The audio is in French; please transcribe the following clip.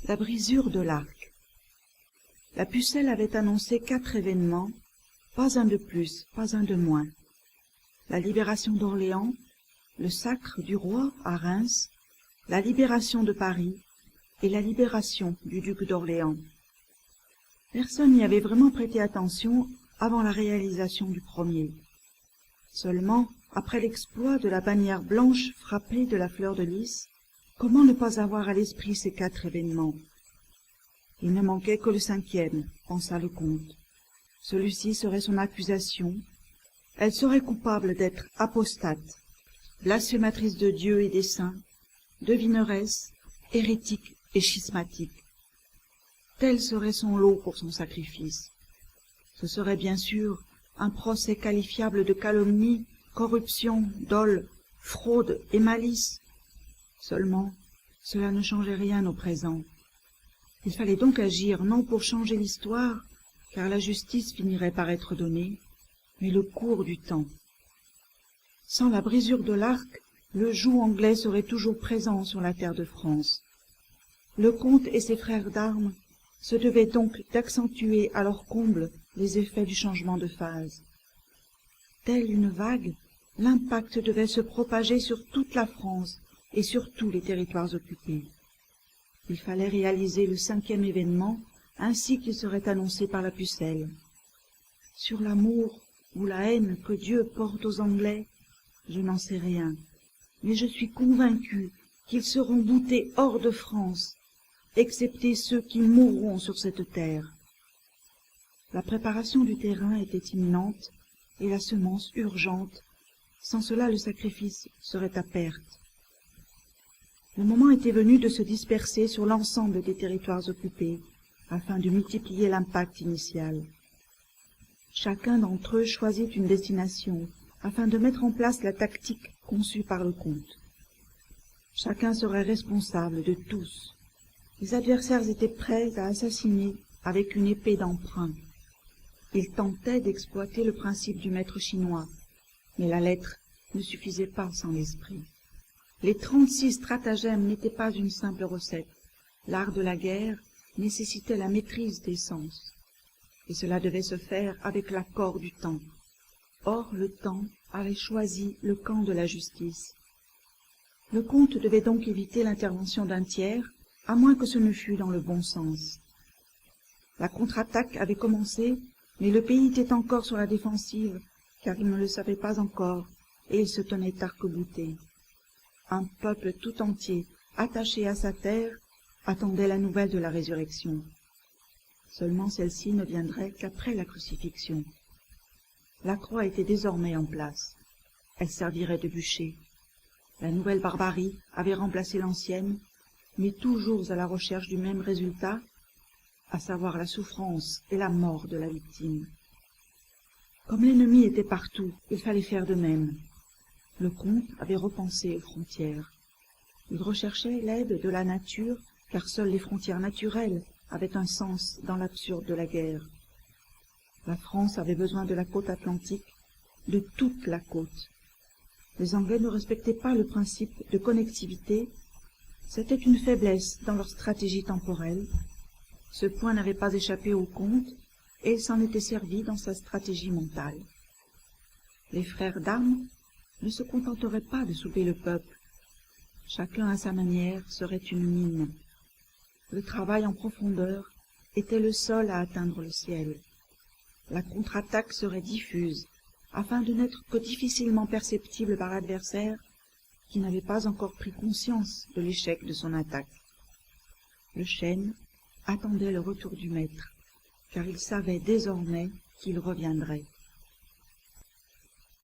La brisure de l'arc. La Pucelle avait annoncé 4 événements, pas un de plus, pas un de moins. La libération d'Orléans, le sacre du roi à Reims, la libération de Paris et la libération du duc d'Orléans. Personne n'y avait vraiment prêté attention avant la réalisation du premier. Seulement, après l'exploit de la bannière blanche frappée de la fleur de lys, comment ne pas avoir à l'esprit ces 4 événements? Il ne manquait que le 5e, pensa le comte. Celui-ci serait son accusation. Elle serait coupable d'être apostate, blasphématrice de Dieu et des saints, devineresse, hérétique et schismatique. Tel serait son lot pour son sacrifice. Ce serait bien sûr un procès qualifiable de calomnie, corruption, dol, fraude et malice. Seulement, cela ne changeait rien au présent. Il fallait donc agir non pour changer l'histoire, car la justice finirait par être donnée, mais le cours du temps. Sans la brisure de l'arc, le joug anglais serait toujours présent sur la terre de France. Le comte et ses frères d'armes se devaient donc d'accentuer à leur comble les effets du changement de phase. Telle une vague, l'impact devait se propager sur toute la France et sur tous les territoires occupés. Il fallait réaliser le 5e événement ainsi qu'il serait annoncé par la Pucelle. Sur l'amour ou la haine que Dieu porte aux Anglais, je n'en sais rien, mais je suis convaincu qu'ils seront boutés hors de France, excepté ceux qui mourront sur cette terre. La préparation du terrain était imminente et la semence urgente. Sans cela, le sacrifice serait à perte. Le moment était venu de se disperser sur l'ensemble des territoires occupés, afin de multiplier l'impact initial. Chacun d'entre eux choisit une destination, afin de mettre en place la tactique conçue par le comte. Chacun serait responsable de tous. Les adversaires étaient prêts à assassiner avec une épée d'emprunt. Ils tentaient d'exploiter le principe du maître chinois, mais la lettre ne suffisait pas sans l'esprit. Les 36 stratagèmes n'étaient pas une simple recette. L'art de la guerre nécessitait la maîtrise des sens, et cela devait se faire avec l'accord du temps. Or, le temps avait choisi le camp de la justice. Le comte devait donc éviter l'intervention d'un tiers, à moins que ce ne fût dans le bon sens. La contre-attaque avait commencé, mais le pays était encore sur la défensive, car il ne le savait pas encore, et il se tenait arc-bouté. Un peuple tout entier, attaché à sa terre, attendait la nouvelle de la résurrection. Seulement celle-ci ne viendrait qu'après la crucifixion. La croix était désormais en place. Elle servirait de bûcher. La nouvelle barbarie avait remplacé l'ancienne, mais toujours à la recherche du même résultat, à savoir la souffrance et la mort de la victime. Comme l'ennemi était partout, il fallait faire de même. Le comte avait repensé aux frontières. Il recherchait l'aide de la nature, car seules les frontières naturelles avaient un sens dans l'absurde de la guerre. La France avait besoin de la côte atlantique, de toute la côte. Les Anglais ne respectaient pas le principe de connectivité. C'était une faiblesse dans leur stratégie temporelle. Ce point n'avait pas échappé au comte, et il s'en était servi dans sa stratégie mentale. Les frères d'armes ne se contenteraient pas de souper le peuple. Chacun à sa manière serait une mine. Le travail en profondeur était le seul à atteindre le ciel. La contre-attaque serait diffuse, afin de n'être que difficilement perceptible par l'adversaire, qui n'avait pas encore pris conscience de l'échec de son attaque. Le chêne attendait le retour du maître, car il savait désormais qu'il reviendrait.